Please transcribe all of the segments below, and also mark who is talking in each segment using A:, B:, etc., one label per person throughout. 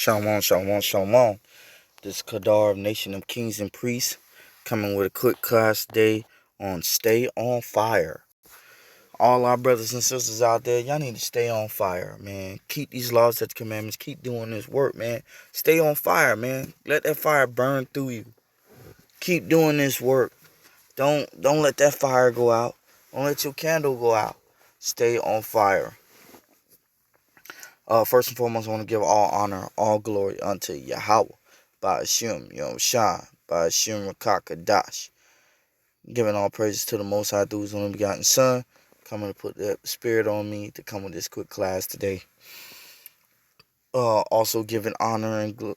A: Shalom, shalom, shalom. This Kadar of Nation of Kings and Priests coming with a quick class today on Stay on Fire. All our brothers and sisters out there, y'all need to stay on fire, man. Keep these laws, such commandments. Keep doing this work, man. Stay on fire, man. Let that fire burn through you. Keep doing this work. Don't let that fire go out. Don't let your candle go out. Stay on fire. First and foremost, I want to give all honor, all glory unto Yahweh, by Hashem, Yahwahshi, by Hashem Rakakadash. Giving all praises to the Most High through His only begotten Son, coming to put that spirit on me to come with this quick class today. Also giving honor and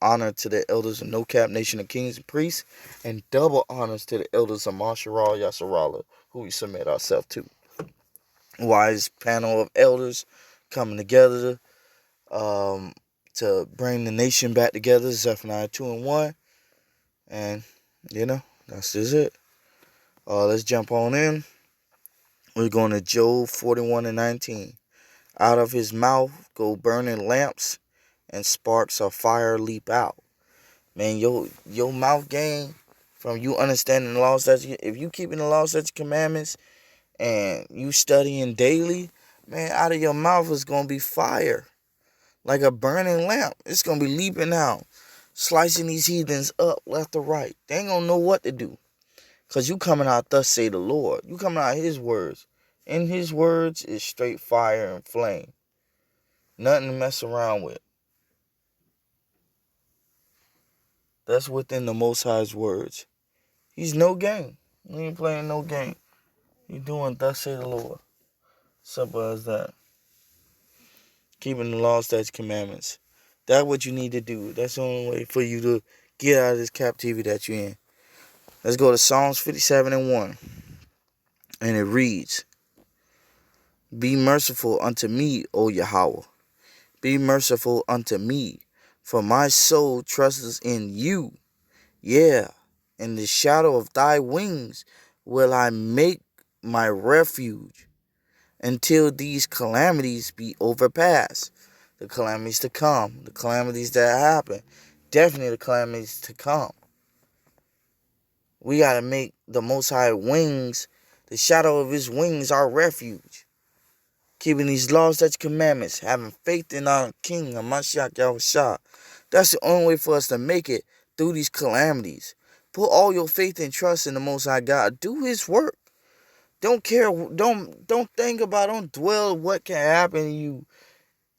A: honor to the elders of NOKAP, Nation of Kings and Priests, and double honors to the elders of Marshara Yasharhala, who we submit ourselves to. Wise panel of elders coming together to bring the nation back together. Zephaniah 2:1. And, that's just it. Let's jump on in. We're going to Job 41:19. Out of his mouth go burning lamps, and sparks of fire leap out. Man, your mouth game from you understanding the laws, if you keeping the laws, such commandments, and you studying daily, man, out of your mouth is going to be fire. Like a burning lamp. It's going to be leaping out. Slicing these heathens up left or right. They ain't going to know what to do. Because you coming out, thus say the Lord. You coming out His words. In His words is straight fire and flame. Nothing to mess around with. That's within the Most High's words. He's no game. He ain't playing no game. He doing thus say the Lord. Simple as that. Keeping the law, statutes, commandments. That's what you need to do. That's the only way for you to get out of this captivity that you're in. Let's go to Psalms 57:1. And it reads, Be merciful unto me, O Yahweh. Be merciful unto me, for my soul trusts in you. Yeah, in the shadow of thy wings will I make my refuge, until these calamities be overpassed. The calamities to come, the calamities that happen, definitely the calamities to come. We got to make the Most High wings, the shadow of His wings, our refuge. Keeping these laws, such commandments, having faith in our King HaMashiac Yahweh. That's the only way for us to make it through these calamities. Put all your faith and trust in the Most High God. Do His work. Don't care. Don't think about. Don't dwell what can happen to you.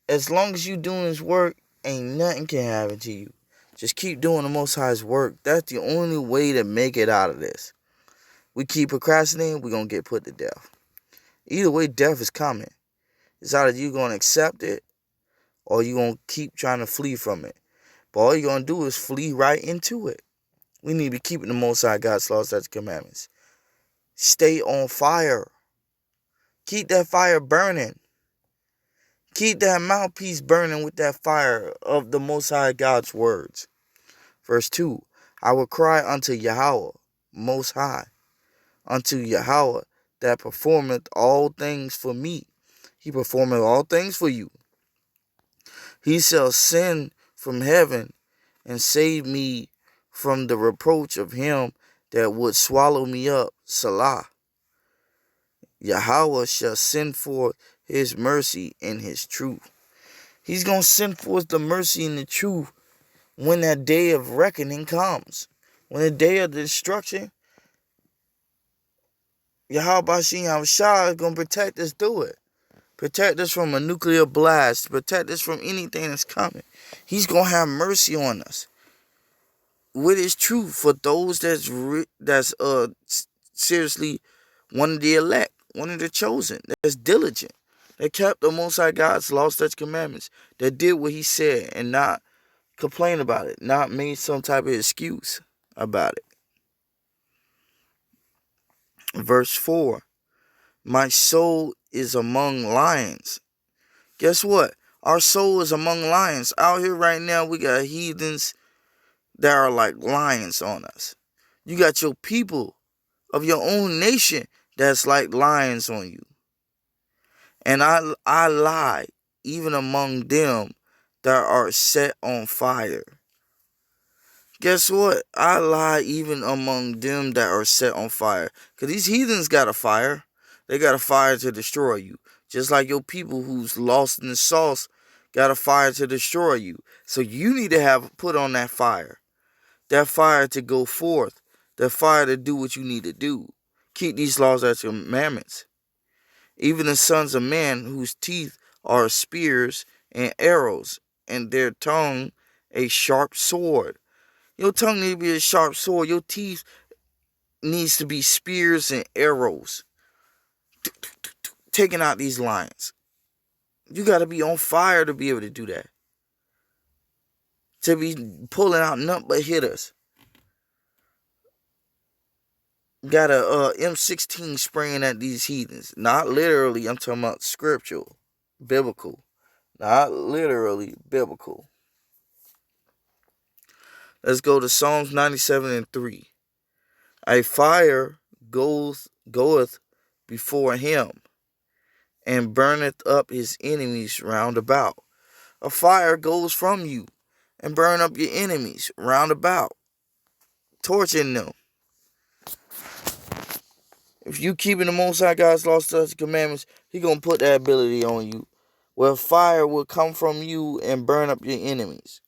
A: As long as you doing His work, ain't nothing can happen to you. Just keep doing the Most High's work. That's the only way to make it out of this. We keep procrastinating, we're going to get put to death. Either way, death is coming. It's either you going to accept it or you going to keep trying to flee from it. But all you're going to do is flee right into it. We need to be keeping the Most High God's laws, statutes, commandments. Stay on fire. Keep that fire burning. Keep that mouthpiece burning with that fire of the Most High God's words. Verse 2. I will cry unto Yahweh, Most High, unto Yahweh that performeth all things for me. He performeth all things for you. He shall send from heaven and save me from the reproach of him that would swallow me up. Salah. Yahweh shall send forth His mercy and His truth. He's going to send forth the mercy and the truth when that day of reckoning comes. When the day of destruction, Yahwahshi HaMashiac is going to protect us through it. Protect us from a nuclear blast. Protect us from anything that's coming. He's going to have mercy on us with His truth for those that's seriously one of the elect, one of the chosen, that's diligent, that kept the Most High God's laws, statutes, commandments, that did what He said and not complain about it, not made some type of excuse about it. Verse 4. My soul is among lions. Guess what? Our soul is among lions. Out here right now, we got heathens that are like lions on us. You got your people of your own nation that's like lions on you. And I lie, even among them that are set on fire. Guess what? I lie even among them that are set on fire. Because these heathens got a fire. They got a fire to destroy you. Just like your people who's lost in the sauce got a fire to destroy you. So you need to have put on that fire. That fire to go forth. That fire to do what you need to do. Keep these laws as commandments. Even the sons of man whose teeth are spears and arrows, and their tongue a sharp sword. Your tongue need to be a sharp sword. Your teeth needs to be spears and arrows. Taking out these lions. You got to be on fire to be able to do that. To be pulling out nothing but hitters. Got a M16 spraying at these heathens. Not literally, I'm talking about scriptural. Biblical. Not literally biblical. Let's go to Psalms 97:3. A fire goeth before him, and burneth up his enemies round about. A fire goes from you and burn up your enemies round about, torching them. If you keeping the Most High God's laws, statutes, commandments, He gonna put that ability on you, where fire will come from you and burn up your enemies.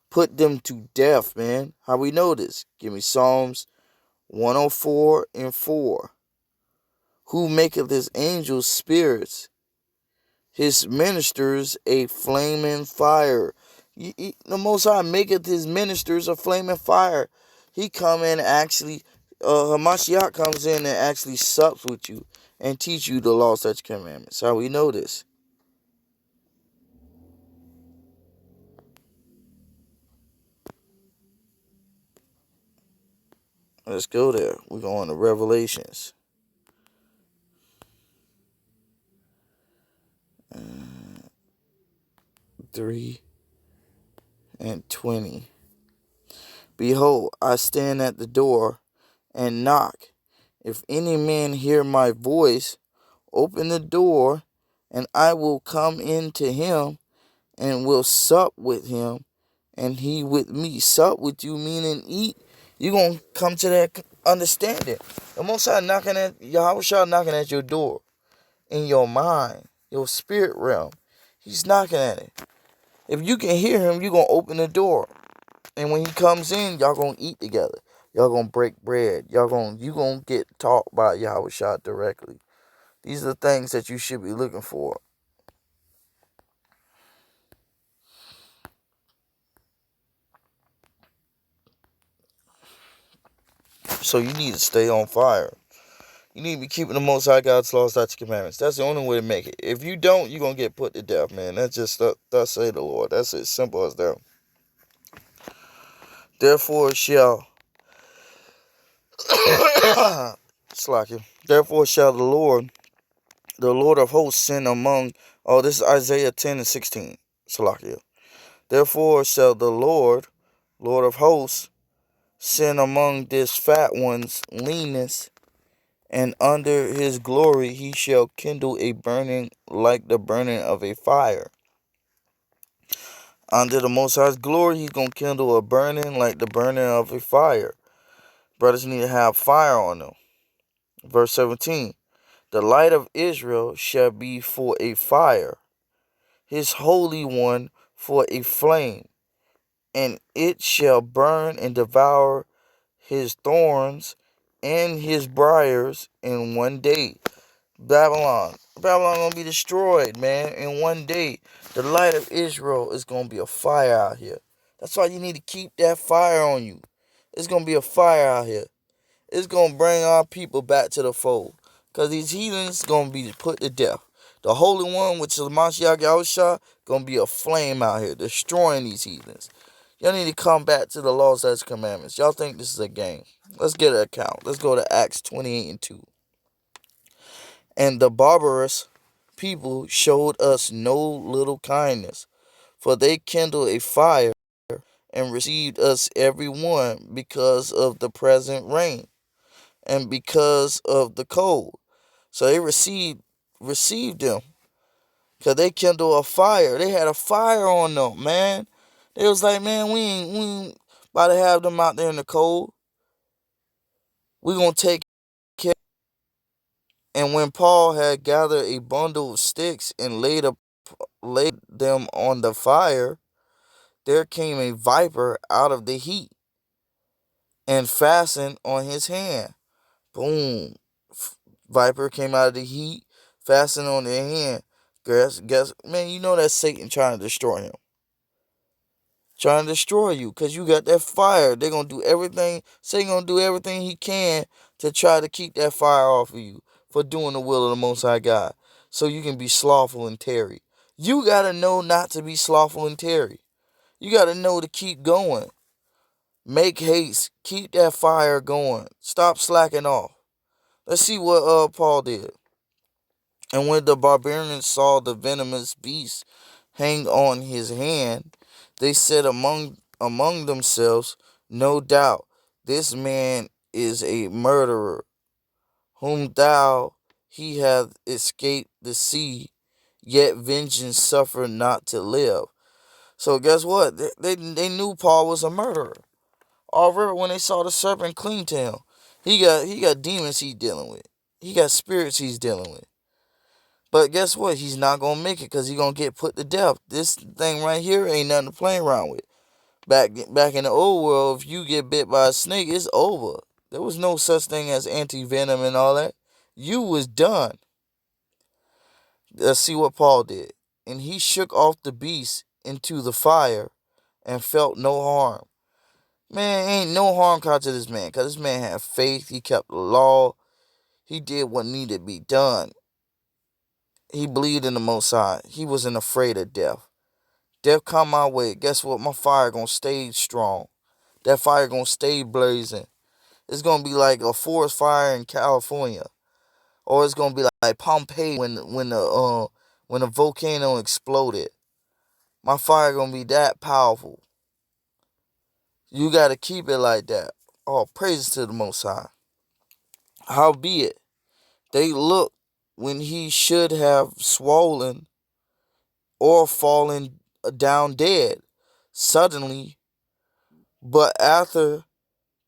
A: Put them to death, man. How we know this? Give me Psalms 104:4. Who maketh his angels spirits, his ministers a flaming fire. The Most High maketh his ministers a flaming fire. He come in actually, HaMashiach comes in and actually sups with you and teach you the law, such commandments. How we know this? Let's go there. We're going to Revelations. 3:20. Behold, I stand at the door and knock. If any man hear my voice, open the door, and I will come into him, and will sup with him, and he with me. Sup with you meaning eat. You're going to come to that understanding. The Most High knocking at, Yahweh knocking at your door, in your mind, your spirit realm. He's knocking at it. If you can hear him, you're going to open the door. And when he comes in, y'all going to eat together. Y'all going to break bread. You going to get taught by Yahweh directly. These are the things that you should be looking for. So you need to stay on fire. You need to be keeping the Most High God's laws, statutes, commandments. That's the only way to make it. If you don't, you're going to get put to death, man. That's just, thus say the Lord. That's as simple as that. Therefore shall Therefore shall the Lord of hosts, send among. Oh, this is Isaiah 10:16. Salakia. Therefore shall the Lord of hosts, send among this fat one's leanness, and under his glory he shall kindle a burning like the burning of a fire. Under the Most High's glory, he's going to kindle a burning like the burning of a fire. Brothers need to have fire on them. Verse 17. The light of Israel shall be for a fire, his Holy One for a flame, and it shall burn and devour his thorns and his briars in one day. Babylon gonna be destroyed, man, in one day. The light of Israel is gonna be a fire out here. That's why you need to keep that fire on you. It's gonna be a fire out here. It's gonna bring our people back to the fold. Cause these heathens gonna be put to death. The Holy One, which is Mashiach Yahusha, gonna be a flame out here, destroying these heathens. Y'all need to come back to the laws, statutes, commandments. Y'all think this is a game. Let's get an account. Let's go to Acts 28:2. And the barbarous people showed us no little kindness, for they kindled a fire and received us every one because of the present rain and because of the cold. So they received them. Because they kindled a fire. They had a fire on them, man. They was like, man, we ain't about to have them out there in the cold. We gonna take care. And when Paul had gathered a bundle of sticks and laid them on the fire, there came a viper out of the heat and fastened on his hand. Boom. Viper came out of the heat, fastened on their hand. Guess, man, you know that's Satan trying to destroy him. Trying to destroy you because you got that fire. They're going to do everything. Satan going to do everything he can to try to keep that fire off of you for doing the will of the Most High God. So you can be slothful and tarry. You got to know not to be slothful and tarry. You got to know to keep going. Make haste. Keep that fire going. Stop slacking off. Let's see what Paul did. And when the barbarians saw the venomous beast hang on his hand, they said among themselves, no doubt, this man is a murderer, whom thou he hath escaped the sea, yet vengeance suffered not to live. So guess what? They knew Paul was a murderer. Already when they saw the serpent cling to him. He got demons he's dealing with. He got spirits he's dealing with. But guess what? He's not going to make it because he's going to get put to death. This thing right here ain't nothing to play around with. Back in the old world, if you get bit by a snake, it's over. There was no such thing as anti-venom and all that. You was done. Let's see what Paul did. And he shook off the beast into the fire and felt no harm. Man, ain't no harm come to this man because this man had faith. He kept the law. He did what needed to be done. He believed in the Most High. He wasn't afraid of death. Death come my way. Guess what? My fire gonna stay strong. That fire gonna stay blazing. It's gonna be like a forest fire in California, or it's gonna be like Pompeii when the volcano exploded. My fire gonna be that powerful. You gotta keep it like that. Oh, praises to the Most High. Howbeit, they looked when he should have swollen or fallen down dead suddenly, but after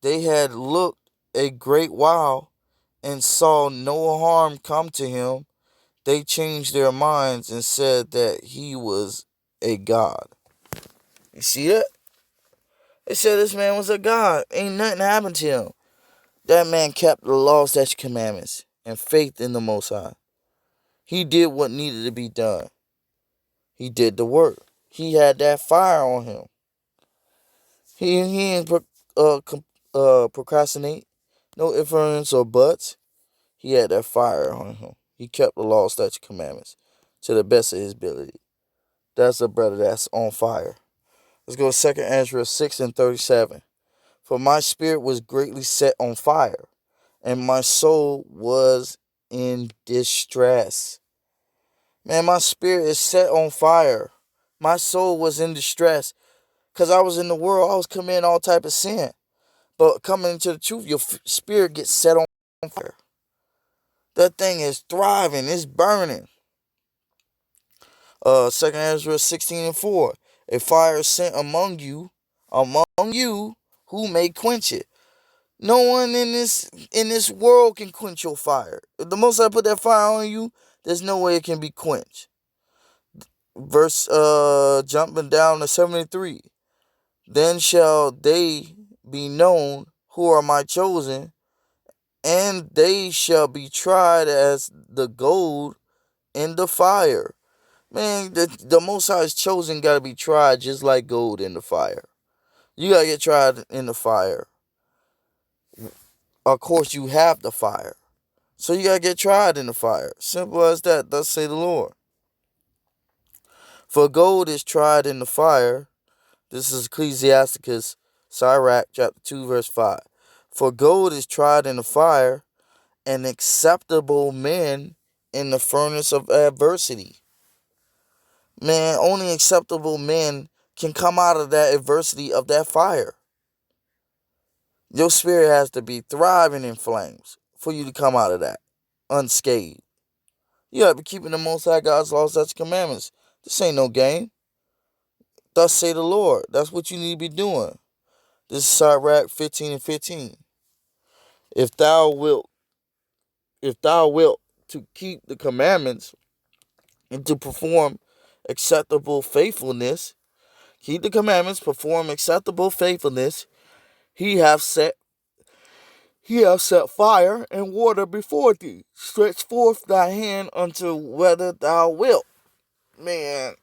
A: they had looked a great while and saw no harm come to him, they changed their minds and said that he was a god. You see that? They said this man was a god. Ain't nothing happened to him. That man kept the law, statutes, commandments, and faith in the Most High. He did what needed to be done. He did the work. He had that fire on him. He didn't procrastinate. No ifs, ands, or buts. He had that fire on him. He kept the law, statutes, commandments to the best of his ability. That's a brother that's on fire. Let's go to 2 Ezra 6 and 37. For my spirit was greatly set on fire, and my soul was in distress. Man, my spirit is set on fire. My soul was in distress. Because I was in the world, I was committing all type of sin. But coming into the truth, your spirit gets set on fire. That thing is thriving. It's burning. 2 Ezra 16 and 4. A fire is sent among you, who may quench it. No one in this world can quench your fire. If the Most High put that fire on you, there's no way it can be quenched. Verse jumping down to 73. Then shall they be known who are my chosen, and they shall be tried as the gold in the fire. Man, the Most High's chosen got to be tried just like gold in the fire. You got to get tried in the fire. Of course, you have the fire. So you got to get tried in the fire. Simple as that. Thus say the Lord. For gold is tried in the fire. This is Ecclesiasticus, Sirach, chapter 2, verse 5. For gold is tried in the fire, and acceptable men in the furnace of adversity. Man, only acceptable men can come out of that adversity of that fire. Your spirit has to be thriving in flames for you to come out of that unscathed. You gotta be keeping the Most High God's laws, statutes, commandments. This ain't no game. Thus say the Lord. That's what you need to be doing. This is Sirach 15 and 15. If thou wilt, to keep the commandments and to perform acceptable faithfulness, keep the commandments, perform acceptable faithfulness, he hath set fire and water before thee. Stretch forth thy hand unto whether thou wilt. Man,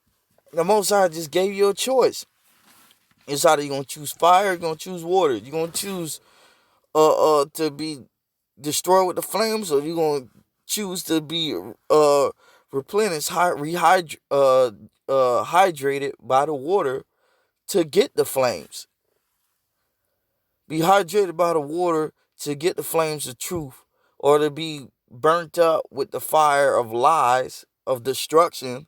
A: the Most High just gave you a choice. It's either you're gonna choose fire, or you're gonna choose water. You're gonna choose to be destroyed with the flames, or you're gonna choose to be replenished, hydrated by the water to get the flames. Be hydrated by the water to get the flames of truth, or to be burnt up with the fire of lies, of destruction,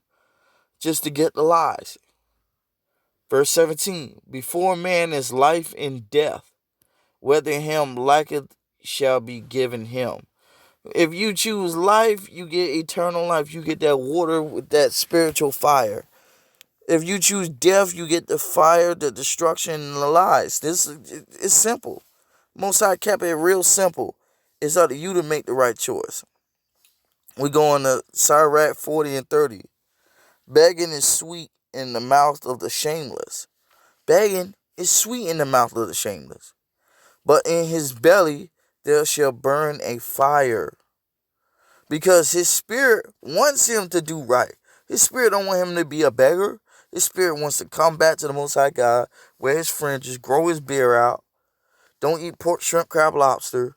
A: just to get the lies. Verse 17, before man is life and death, whether him liketh shall be given him. If you choose life, you get eternal life. You get that water with that spiritual fire. If you choose death, you get the fire, the destruction, and the lies. This is simple. Most High kept it real simple. It's up to you to make the right choice. We go on to Sirach 40 and 30. Begging is sweet in the mouth of the shameless. Begging is sweet in the mouth of the shameless. But in his belly there shall burn a fire. Because his spirit wants him to do right. His spirit don't want him to be a beggar. His spirit wants to come back to the Most High God, wear his fringes, grow his beard out. Don't eat pork, shrimp, crab, lobster.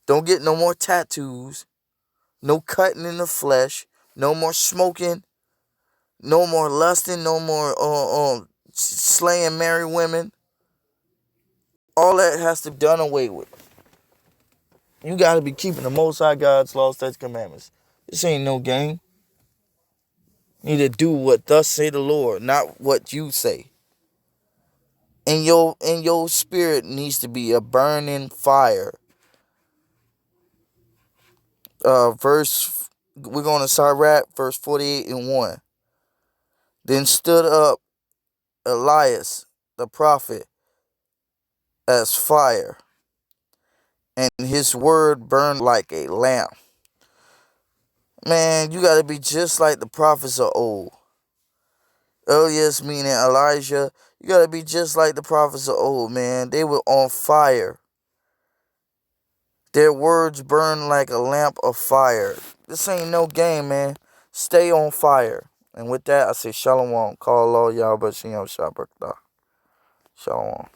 A: Don't get no more tattoos. No cutting in the flesh. No more smoking. No more lusting. No more slaying married women. All that has to be done away with. You got to be keeping the Most High God's laws, statutes, commandments. This ain't no game. You need to do what thus say the Lord, not what you say. And your spirit needs to be a burning fire. We're going to Sirach, verse 48 and 1. Then stood up Elias, the prophet, as fire, and his word burned like a lamp. Man, you got to be just like the prophets of old. Elias, meaning Elijah, you got to be just like the prophets of old, man. They were on fire. Their words burn like a lamp of fire. This ain't no game, man. Stay on fire. And with that, I say shalom. Call Allah Yahweh Shalom. Shalom.